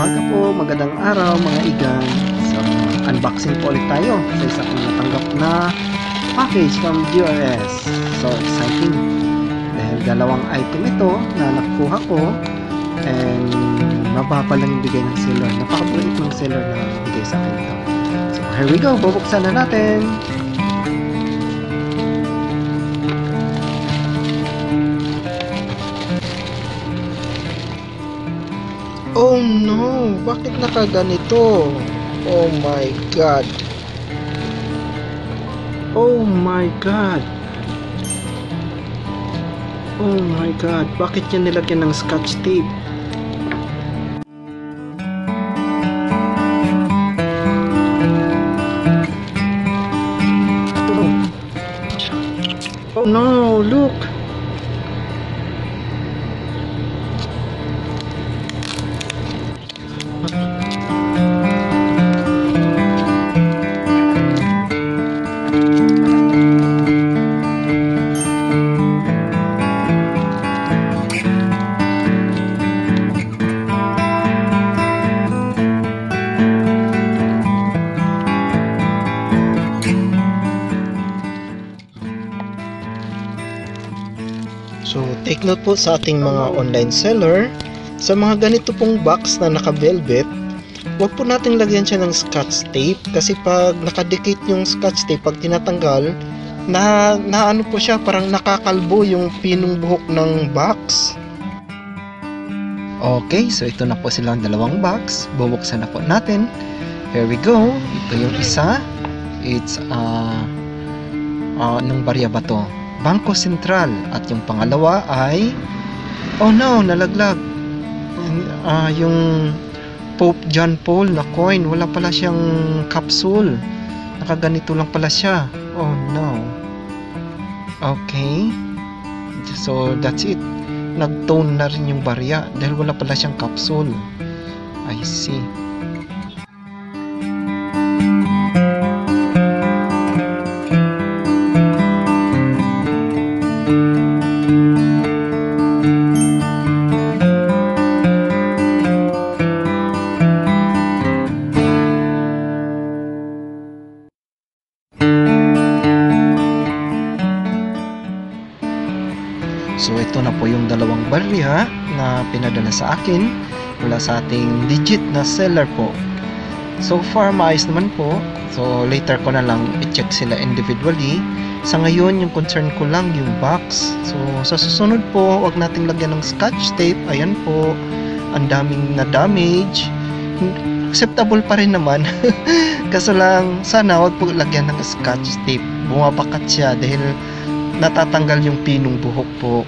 umaga po, magandang araw mga igan. So, unboxing po ulit tayo sa isa kong natanggap na package from GRS. So, exciting. Dahil dalawang item ito na nakuha ko and mababa lang yung bigay ng seller. Napakabait ng seller na bigay sa akin ito. So, here we go. Bubuksan na natin. Oh no! Bakit nakaganito? Oh my God! Oh my God! Oh my God! Bakit yan nilagyan ng scotch tape? Oh no! Look! So, take note po sa ating mga online seller, sa mga ganito pong box na naka-velvet, huwag po natin lagyan siya ng scotch tape kasi pag nakadikit yung scotch tape, pag tinatanggal, na ano po siya, parang nakakalbo yung pinong buhok ng box. Okay, so ito na po silang dalawang box. Bubuksan na po natin. Here we go. Ito yung isa. It's anong barya ba to? Bangko Sentral. At yung pangalawa ay oh no, nalaglag. Yung Pope John Paul na coin. Wala pala siyang capsule. Nakaganito lang pala siya. Oh no. Okay. So that's it. Nag-tone na rin yung barya dahil wala pala siyang capsule. I see. So ito na po yung dalawang barya na pinadala sa akin mula sa ating legit na seller po. So far maayos naman po. So later ko na lang i-check sila individually. Sa ngayon yung concern ko lang yung box. So sa susunod po wag nating lagyan ng scotch tape. Ayan po, ang daming na damage. Acceptable pa rin naman. Kaso lang sana wag po lagyan ng scotch tape. Bumabakat siya dahil natatanggal yung pinong buhok po.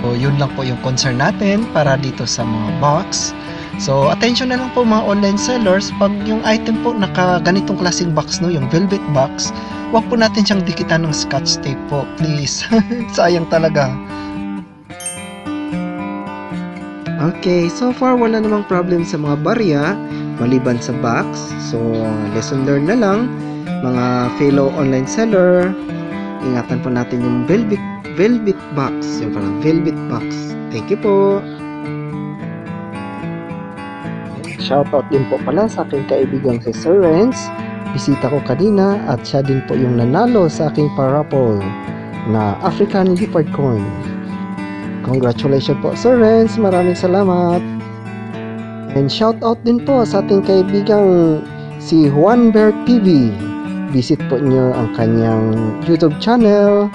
So yun lang po yung concern natin para dito sa mga box. So attention na lang po mga online sellers, pag yung item po naka ganitong klaseng box, no, yung velvet box, wag po natin siyang dikitan ng scotch tape po, please. Sayang talaga. Okay, so far wala namang problem sa mga barya maliban sa box. So lesson learned na lang mga fellow online seller, ingatan po natin yung velvet box, yung parang velvet box. Thank you po. Shoutout din po pala sa aking kaibigang si Sir Renz. Bisita ko kanina at siya din po yung nanalo sa aking parapol na African Leopard Coin. Congratulations po Sir Renz, maraming salamat. And shoutout din po sa ating kaibigang si Juan Bear TV. Visit po nyo ang kanyang YouTube channel.